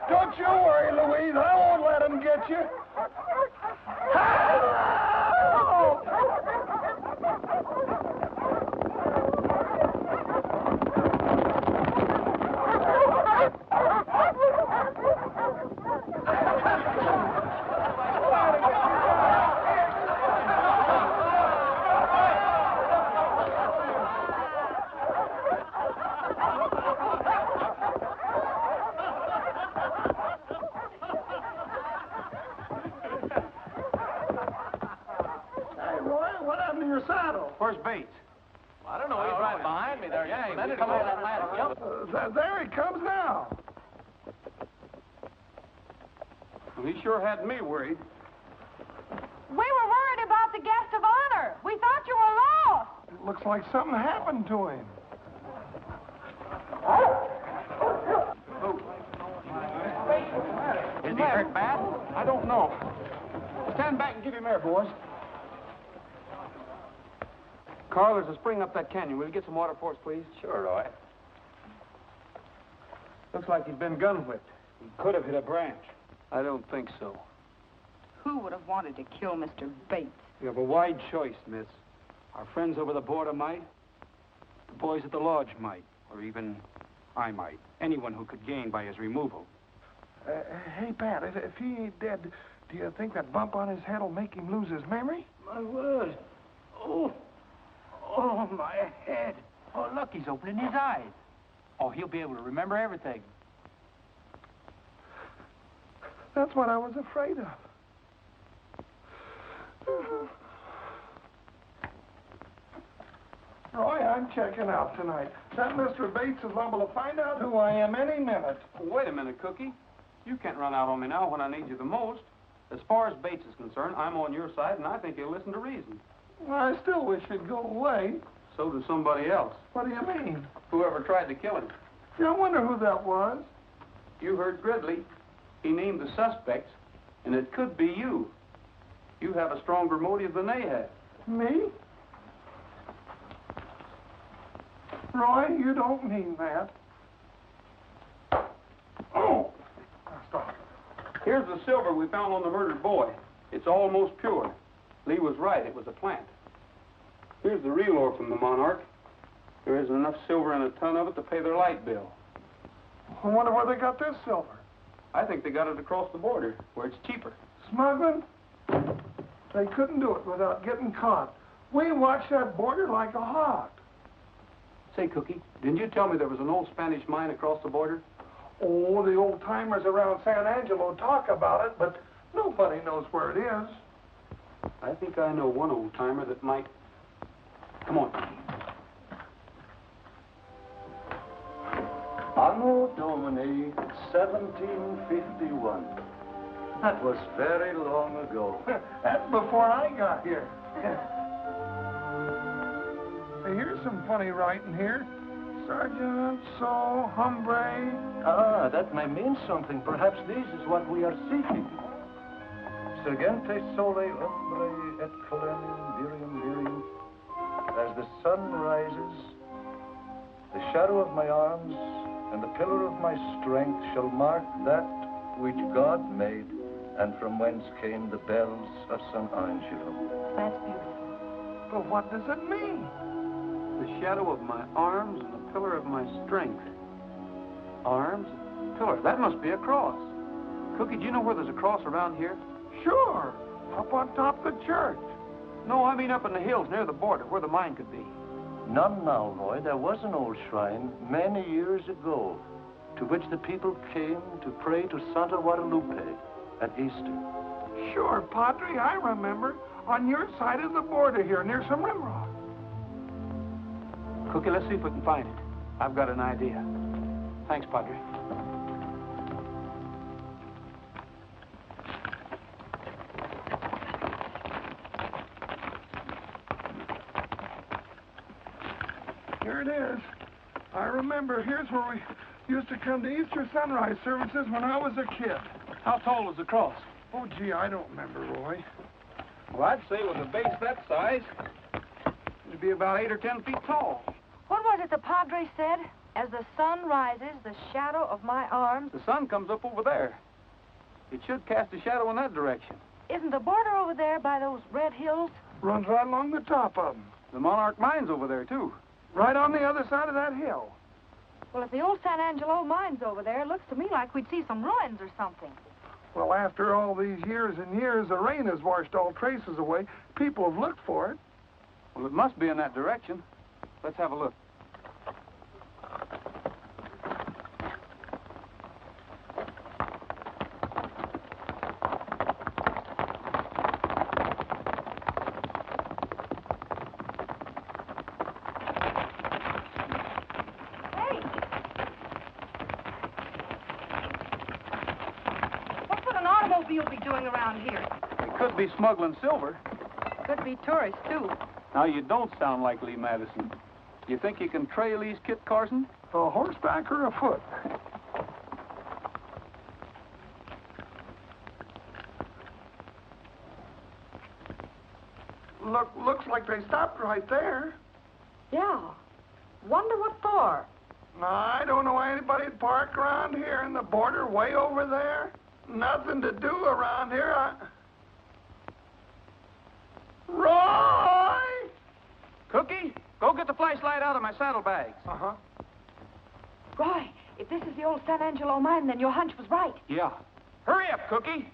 Don't you worry, Louise. I won't let him get you. Where's Bates? I don't know. He's right behind me there. Yeah, he come over that last jump. There he comes now. Well, he sure had me worried. We were worried about the guest of honor. We thought you were lost. It looks like something happened to him. Is he hurt bad? I don't know. Stand back and give him air, boys. Carl, there's a spring up that canyon. Will you get some water for us, please? Sure, Roy. Looks like he'd been gun whipped. He could have hit a branch. I don't think so. Who would have wanted to kill Mr. Bates? You have a wide choice, miss. Our friends over the border might. The boys at the lodge might. Or even I might. Anyone who could gain by his removal. Hey, Pat, if he ain't dead, do you think that bump on his head will make him lose his memory? My word. Oh, my head. Oh, look, he's opening his eyes. Oh, he'll be able to remember everything. That's what I was afraid of. Roy, I'm checking out tonight. That Mr. Bates is liable to find out who I am any minute. Wait a minute, Cookie. You can't run out on me now when I need you the most. As far as Bates is concerned, I'm on your side, and I think he'll listen to reason. I still wish he'd go away. So does somebody else. What do you mean? Whoever tried to kill him. Yeah, I wonder who that was. You heard Gridley. He named the suspects, and it could be you. You have a stronger motive than they have. Me? Roy, you don't mean that. Oh! Now stop. Here's the silver we found on the murdered boy. It's almost pure. Lee was right. It was a plant. Here's the real ore from the Monarch. There isn't enough silver in a ton of it to pay their light bill. I wonder where they got this silver. I think they got it across the border, where it's cheaper. Smuggling? They couldn't do it without getting caught. We watched that border like a hawk. Say, Cookie, didn't you tell me there was an old Spanish mine across the border? Oh, the old-timers around San Angelo talk about it, but nobody knows where it is. I think I know one old-timer that might... Come on. Anno Domini 1751. That was very long ago. That's before I got here. Hey, here's some funny writing here. Sergeant, so, hombre. Ah, that may mean something. Perhaps this is what we are seeking. Sergente sole hombre et colonium virium virium. As the sun rises, the shadow of my arms and the pillar of my strength shall mark that which God made, and from whence came the bells of San Angelo. That's beautiful. But what does it mean? The shadow of my arms and the pillar of my strength. Arms, pillar. That must be a cross. Cookie, do you know where there's a cross around here? Sure. Up on top of the church. No, I mean up in the hills near the border, where the mine could be. None now, Roy. There was an old shrine many years ago to which the people came to pray to Santa Guadalupe at Easter. Sure, Padre, I remember. On your side of the border here, near some rimrock. Cookie, let's see if we can find it. I've got an idea. Thanks, Padre. Here it is. I remember. Here's where we used to come to Easter sunrise services when I was a kid. How tall was the cross? Oh, gee, I don't remember, Roy. Well, I'd say with a base that size, it'd be about 8 or 10 feet tall. What was it the Padre said? As the sun rises, the shadow of my arms... The sun comes up over there. It should cast a shadow in that direction. Isn't the border over there by those red hills? Runs right along the top of them. The Monarch mine's over there, too. Right on the other side of that hill. Well, if the old San Angelo mine's over there, it looks to me like we'd see some ruins or something. Well, after all these years and years, the rain has washed all traces away. People have looked for it. Well, it must be in that direction. Let's have a look. automobile be doing around here? It could be smuggling silver. Could be tourists, too. Now, you don't sound like Lee Madison. You think you can trail these, Kit Carson? A horseback or a foot? Looks like they stopped right there. Yeah. Wonder what for? No, I don't know anybody'd park around here in the border way over there. Nothing to do around here. Roy! Cookie, go get the flashlight out of my saddlebags. Uh-huh. Roy, if this is the old San Angelo mine, then your hunch was right. Yeah. Hurry up, Cookie.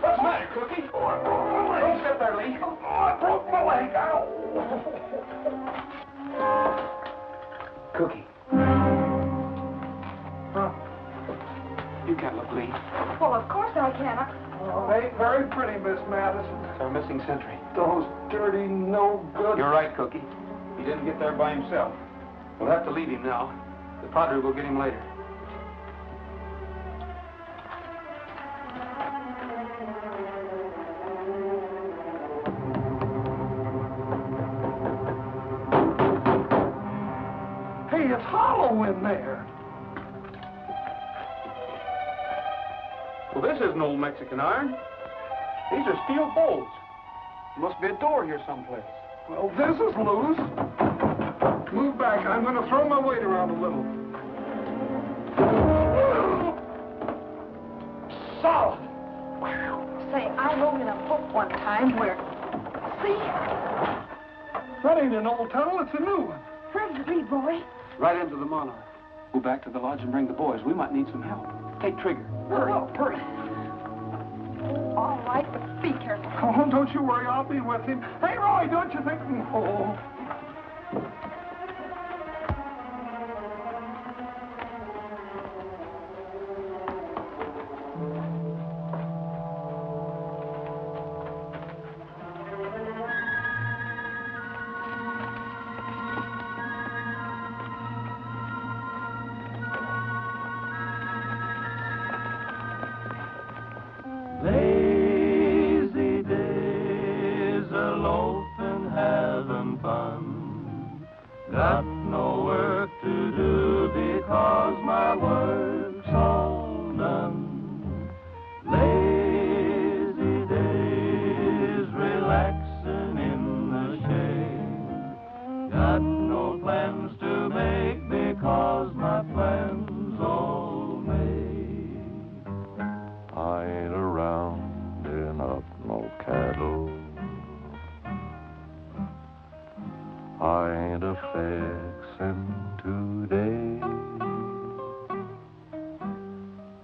What's the matter, Cookie? Don't sit there, Lee. I broke my leg. Ow. Cookie. Huh? You can't look, Lee. Well, of course I can. Oh, they ain't very pretty, Miss Madison. It's our missing sentry. Those dirty, no good. You're right, Cookie. He didn't get there by himself. We'll have to leave him now. The padre will get him later. Hey, it's hollow in there. Well, this isn't old Mexican iron. These are steel bolts. Must be a door here someplace. Well, this is loose. Move back. I'm going to throw my weight around a little. Solid. Say, I rode in a book one time where... See? That ain't an old tunnel. It's a new one. Where did you read, Roy? Right into the monarch. Go back to the lodge and bring the boys. We might need some help. Take Trigger. Hurry, hurry. All right, but be careful. Oh, don't you worry. I'll be with him. Hey, Roy, don't you think... Oh. Lazy days, a loafing, having fun. Got no work to do because my work's all done. Lazy days, relaxing in the shade. Got no plans to make because my plans all made. I ain't rounding up no cattle. I ain't a fixin' today.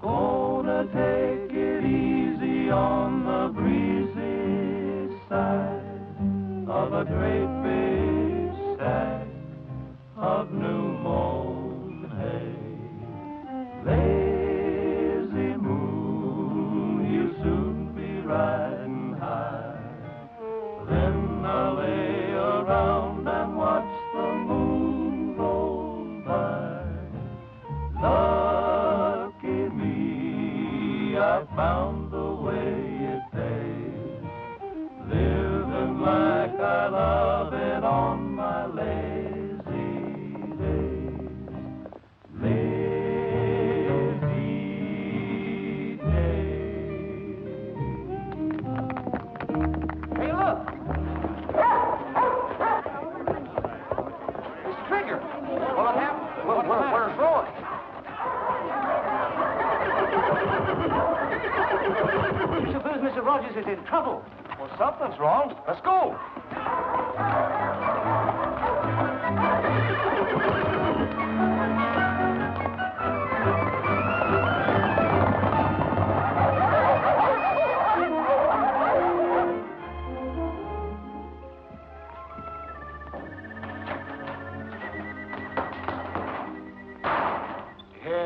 Gonna take it easy on the breezy side of a great big stack of new mown hay. Lazy moon, you'll soon be riding high. Then I'll lay around and watch the moon roll by. Lucky me, I found the way it pays. Living like I love it on my lazy days. Lazy days. Hey, look! It's Trigger. What happened? Where's Roy? You suppose Mr. Rogers is in trouble? Well, something's wrong. Let's go.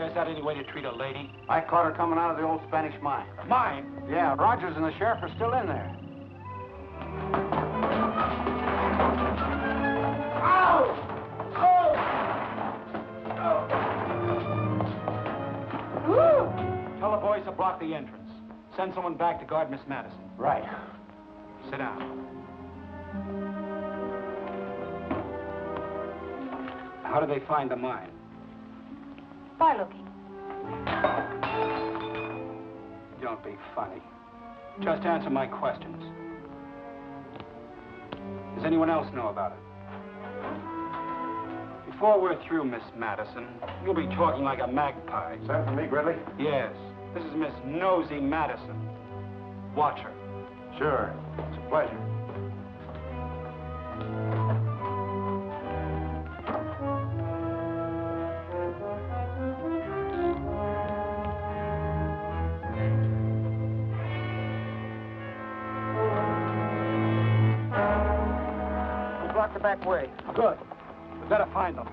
is that any way to treat a lady? I caught her coming out of the old Spanish mine. Mine? Yeah, Rogers and the sheriff are still in there. Tell the boys to block the entrance. Send someone back to guard Miss Madison. Right. Sit down. How do they find the mine? By looking. Don't be funny. Just answer my questions. Does anyone else know about it? Before we're through, Miss Madison, you'll be talking like a magpie. Is that for me, Gridley? Yes. This is Miss Nosy Madison. Watch her. Sure. It's a pleasure. We blocked the back way. Good. We better find them.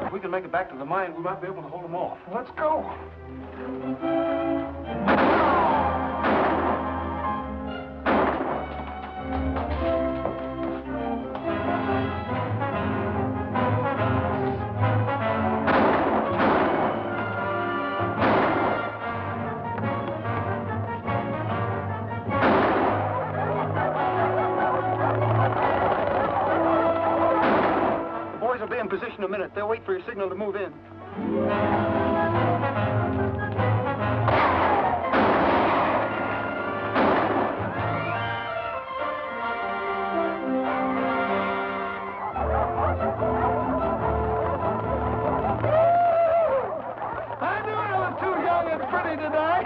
If we can make it back to the mine, we might be able to hold them off. Let's go. In position a minute. They'll wait for your signal to move in. I knew I was too young and pretty today.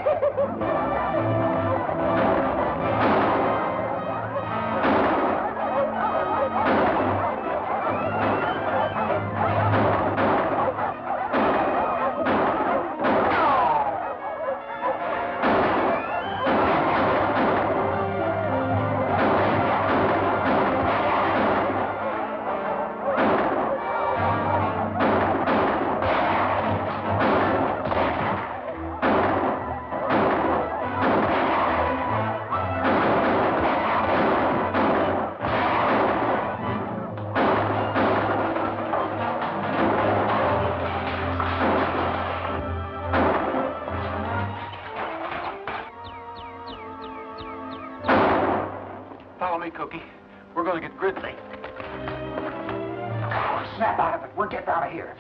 Follow me, Cookie. We're going to get Gridley. Snap out of it. We're getting out of here.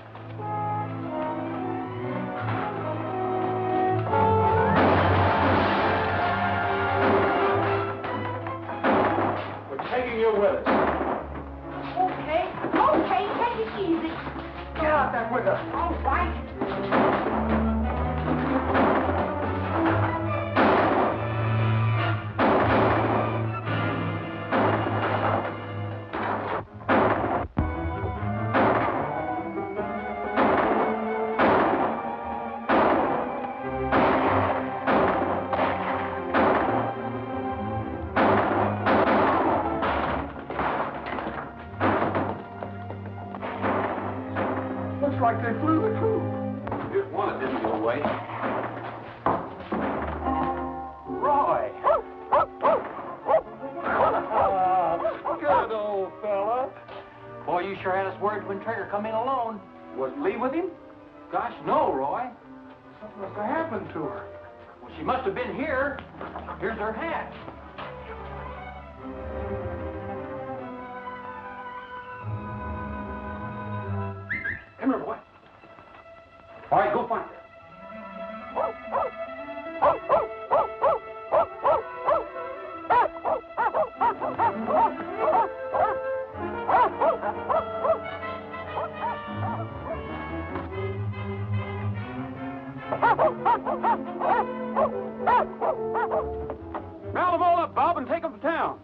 We're taking you with us. Okay, take it easy. Get out that window. All right. Looks like they flew the coop. Here's one that didn't get away. Roy. Good old fella. Boy, you sure had us worried when Trigger come in alone. Was Lee with him? Gosh, no, Roy. Something must have happened to her. Well, she must have been here. Here's her hat. Come here, boy. All right, go find her. Round them all up, Bob, and take them to town.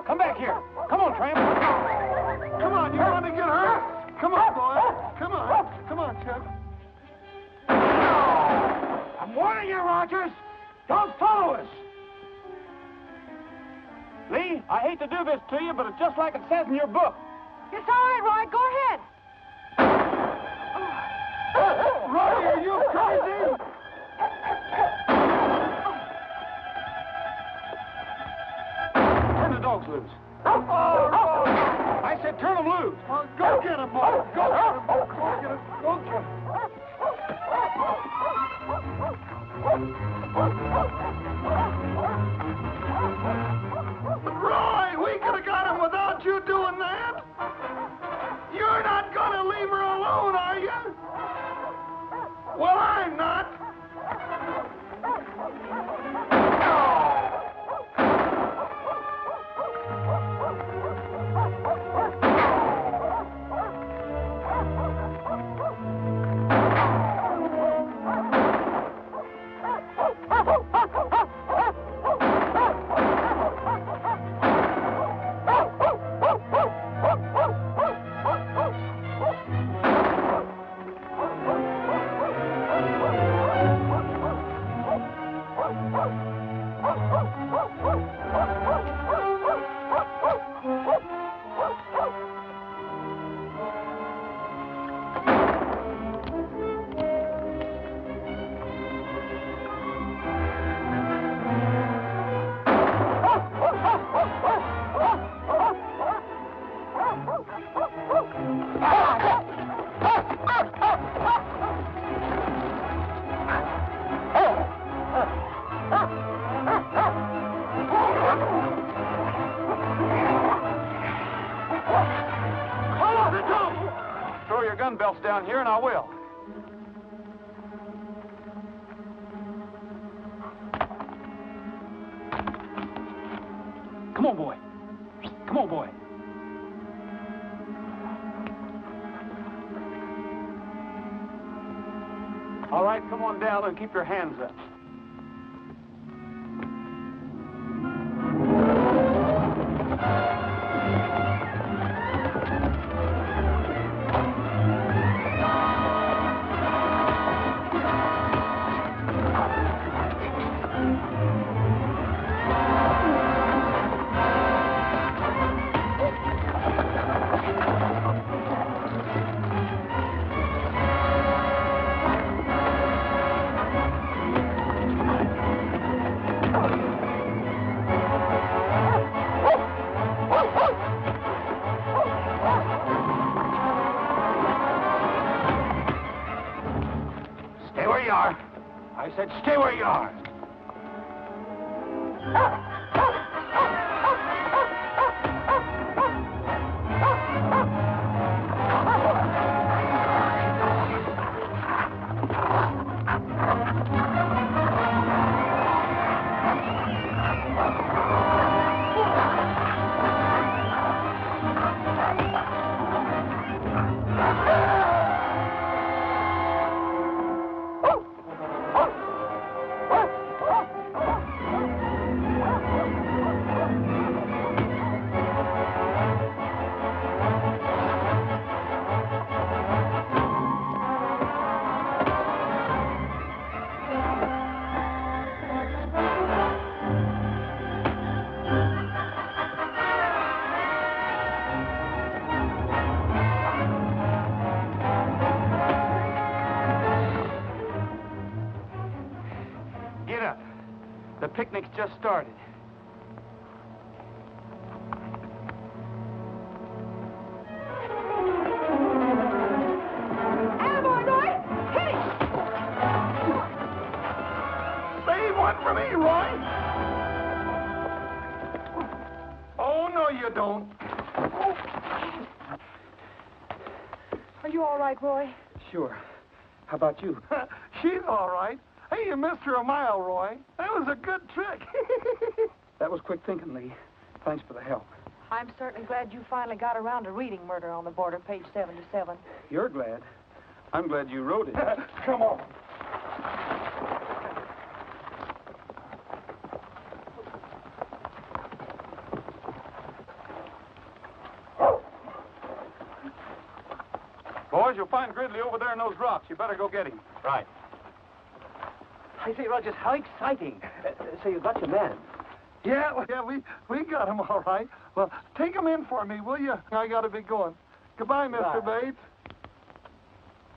Come back here. Come on, Tramp. Come on, you want to get hurt? Come on, boy. Come on. Come on, Chip. I'm warning you, Rogers. Don't follow us. Lee, I hate to do this to you, but it's just like it says in your book. It's all right, Roy. Go ahead. Roy, are you crazy? Turn the dogs loose. Oh, Roy. I said turn them loose. Well, go get him, boy. Go get him. Go get him. Go get him. Roy, we could have got him without you doing that. You're not going to leave her alone, are you? Well, I'm not. Throw your gun belts down here and I will. Come on, boy. Come on, boy. All right, come on down and keep your hands up. Stay where you are. I said stay where you are. Get up. The picnic's just started. Attaboy, Roy! Hit it! Save one for me, Roy! Oh, no, you don't. Are you all right, Roy? Sure. How about you? She's all right. Hey, you missed her a mile, Roy. That was a good trick. That was quick thinking, Lee. Thanks for the help. I'm certainly glad you finally got around to reading Murder on the Border, page 77. You're glad. I'm glad you wrote it. Come on. Boys, you'll find Gridley over there in those rocks. You better go get him. Right. I say, Rogers, how exciting. So you got your man. Yeah, we got him all right. Well, take him in for me, will you? I gotta be going. Goodbye, Mr. Bates.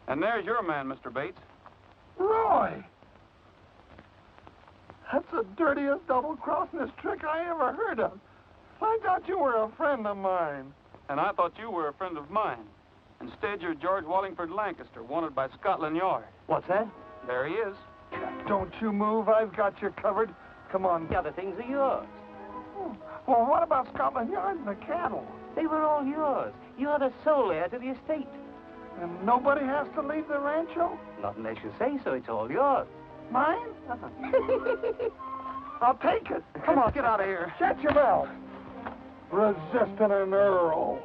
And there's your man, Mr. Bates. Roy! That's the dirtiest double-crossing trick I ever heard of. I thought you were a friend of mine. And I thought you were a friend of mine. Instead, you're George Wallingford Lancaster, wanted by Scotland Yard. What's that? There he is. Don't you move. I've got you covered. Come on. The other things are yours. Well, what about Scotland Yard and the cattle? They were all yours. You're the sole heir to the estate. And nobody has to leave the rancho? Not unless you say so. It's all yours. Mine? I'll take it. Come on, get out of here. Shut your mouth. Resisting an earl.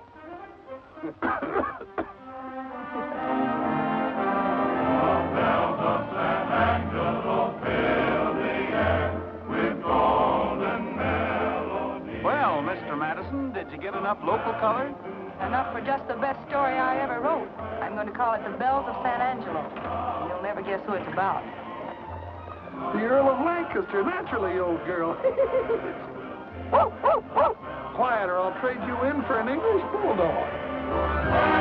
Well, Mr. Madison, did you get enough local color? Enough for just the best story I ever wrote. I'm going to call it The Bells of San Angelo. And you'll never guess who it's about. The Earl of Lancaster, naturally, old girl. Quiet, or I'll trade you in for an English bulldog.